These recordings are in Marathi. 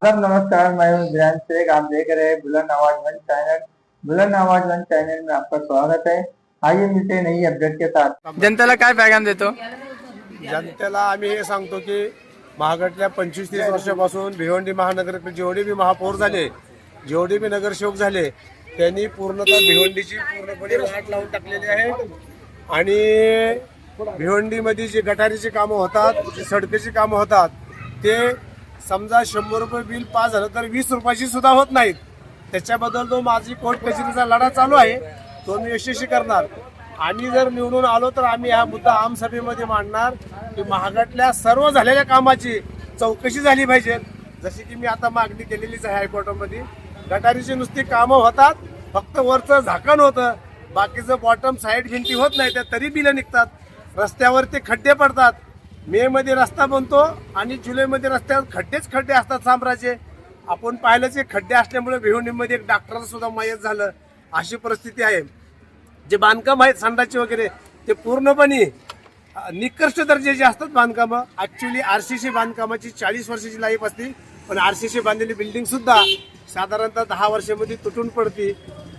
सब नमस्कार, मैं हूँ ध्यान शेख। आप देख रहे हैं बुलंद आवाज वन चैनल। बुलंद आवाज वन चैनल में आपका स्वागत है। आइए मिलते हैं नई अपडेट के साथ। जनतेला काय पैगाम देतो? जनतेला आम्ही हे सांगतो की महागडल्या 25-30 वर्षापासून भिवंडी महानगर जेवढे बी महापौर झाले, जेवढे बी नगरसेवक झाले, त्यांनी पूर्णतः भिवंडीची पूर्णपणे वाट लावून टाकलेली आहे। आणि भिवंडीमध्ये जे गटारीची कामं होतात, जी सडकेची कामं होतात, ते समजा 100 रुपये बिल पास झालं तर 20 रुपयाची सुद्धा होत नाहीत। त्याच्याबद्दल तो माझी कोर्ट कचेरीचा लढा चालू आहे, तो मी यशस्वी करणार। आम्ही जर निवडून आलो तर आम्ही हा मुद्दा आमसभेमध्ये मांडणार की महागडल्या सर्व झालेल्या कामाची चौकशी झाली पाहिजे। जशी की मी आता मागणी केलेलीच आहे हायकोर्टामध्ये। गटारीची नुसती कामं होतात, फक्त वरचं झाकण होतं, बाकीचं बॉटम साईड भिंती होत नाही, त्या तरी बिलं निघतात। रस्त्यावर ते खड्डे पडतात। मे मध्ये रस्ता बनतो आणि जुलैमध्ये रस्त्यावर खड्डेच खड्डे असतात साम्राज्य। आपण पाहिलंच की खड्डे असल्यामुळे भिवंडीमध्ये एक डॉक्टरचं सुद्धा मयत झालं, अशी परिस्थिती आहे। जे बांधकाम आहेत संडाचे वगैरे ते पूर्णपणे निकृष्ट दर्जाचे असतात बांधकामं। ऍक्च्युली आरसीसी बांधकामाची 40 वर्षाची लाईफ असते, पण आरसीसी बांधलेली बिल्डिंग सुद्धा साधारणतः 10 वर्षामध्ये तुटून पडते,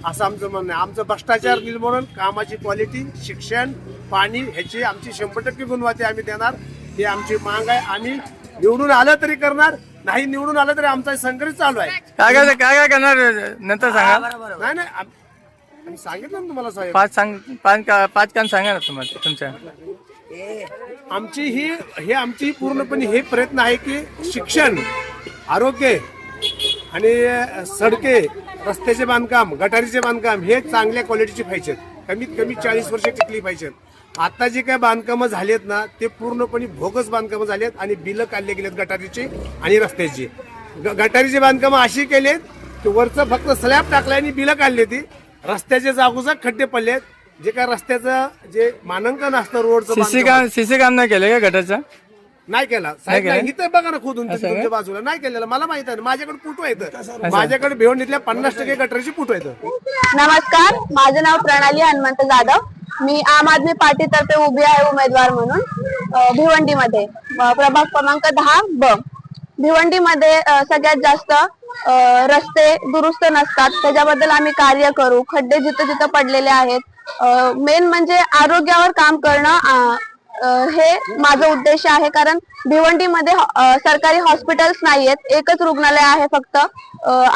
असं आमचं म्हणणं आहे। आमचं भ्रष्टाचार निर्मूलन, कामाची क्वालिटी, शिक्षण, पाणी ह्याची आमची 100% गुणवत्ता आम्ही देणार, ही आमची मांग आहे। आम्ही निवडून आलं तरी करणार, नाही निवडून आलं तरी आमचा संघर्ष चालू आहे। काय काय करणार नंतर सांगा। नाही आम्ही सांगितलं ना तुम्हाला साहेब, पाच काम सांगा ना तुम्हाला तुमच्या। आमची पूर्णपणे हे प्रयत्न आहे की शिक्षण, आरोग्य आणि सडके, रस्त्याचे बांधकाम, गटारीचे बांधकाम हे चांगल्या क्वालिटीचे पाहिजेत, कमीत कमी 40 वर्ष टिकली पाहिजेत। आता जे काय बांधकामं झालेत ना, ते पूर्णपणे भोगस बांधकामं झालेत आणि बिलं काढले गेलेत गटारीची आणि रस्त्याची। गटारीचे बांधकामं अशी केलेत की वरचं फक्त स्लॅब टाकलाय आणि बिलं काढली ती, रस्त्याचे जागोजाग खड्डे पडलेत। जे काय रस्त्याचं जे मानांकन असतं रोडचं, सीसी काम नाही केलं का गटाचं? नाही केला साहेब, इथं बघा ना खोदून तुमच्या बाजूला नाही केलेलं, मला माहित आहे। माझ्याकडे फोटो आहेत, माझ्याकडे भिवंडीतल्या 50% गटारीची फोटो आहेत। नमस्कार, माझं नाव प्रणाली हनुमंत जाधव। मी आम आदमी पार्टीतर्फे उभी आहे उमेदवार म्हणून भिवंडीमध्ये, प्रभाग क्रमांक 10 भिवंडीमध्ये सगळ्यात जास्त रस्ते दुरुस्त नसतात, त्याच्याबद्दल आम्ही कार्य करू। खड्डे जिथं जिथं पडलेले आहेत, मेन म्हणजे आरोग्यावर काम करणं हे माझा उद्देश आहे। कारण भिवंडीमध्ये सरकारी हॉस्पिटल्स नाहीयेत, एकच रुग्णालय आहे फक्त,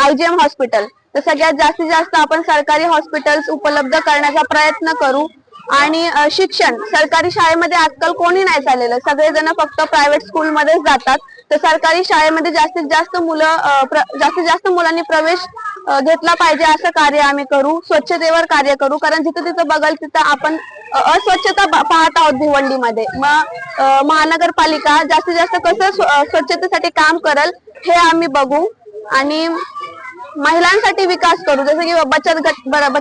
IGM हॉस्पिटल। तर सगळ्यात जास्तीत जास्त आपण सरकारी हॉस्पिटल्स उपलब्ध करण्याचा प्रयत्न करू। आणि शिक्षण, सरकारी शाळेमध्ये आजकाल कोणी नाही चाललेलं, सगळेजण फक्त प्रायव्हेट स्कूलमध्येच जातात। तर सरकारी शाळेमध्ये जास्तीत जास्त मुलांनी प्रवेश घेतला पाहिजे, असं कार्य आम्ही करू। स्वच्छतेवर कार्य करू, कारण जिथं तिथं बघल तिथं आपण अस्वच्छता पाहत आहोत भिवंडीमध्ये। मग महानगरपालिका जास्तीत जास्त कसं स्वच्छतेसाठी काम करेल हे आम्ही बघू। आणि महिलांसाठी विकास करू, जसं की बचत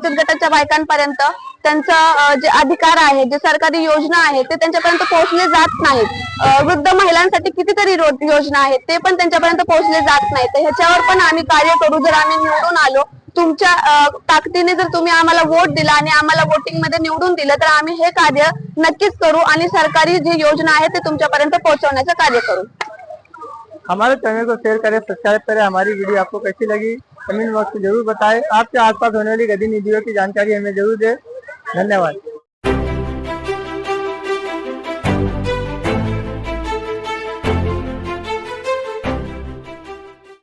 गटाच्या बायकांपर्यंत त्यांचा जे अधिकार आहे, जे सरकारी योजना आहेत ते त्यांच्यापर्यंत पोहोचले जात नाहीत। वृद्ध महिलांसाठी कितीतरी योजना आहेत, ते पण त्यांच्यापर्यंत पोहोचले जात नाहीत। तर ह्याच्यावर पण आम्ही कार्य करू। जर आम्ही निवडून आलो, तुमच्या ताकदीने जर तुम्ही आम्हाला वोट दिला आणि आम्हाला वोटिंग मध्ये निवडून दिलं, तर आम्ही हे कार्य नक्कीच करू आणि सरकारी जी योजना आहे ते तुमच्यापर्यंत पोहोचवण्याचं कार्य करू। हमारे चैनल को शेयर करें, सब्सक्राइब करें। हमारी वीडियो आपको कैसी लगी कमेंट बॉक्स में जरूर बताएं। आपके आसपास होने वाली गतिविधियों की जानकारी हमें जरूर दें। धन्यवाद।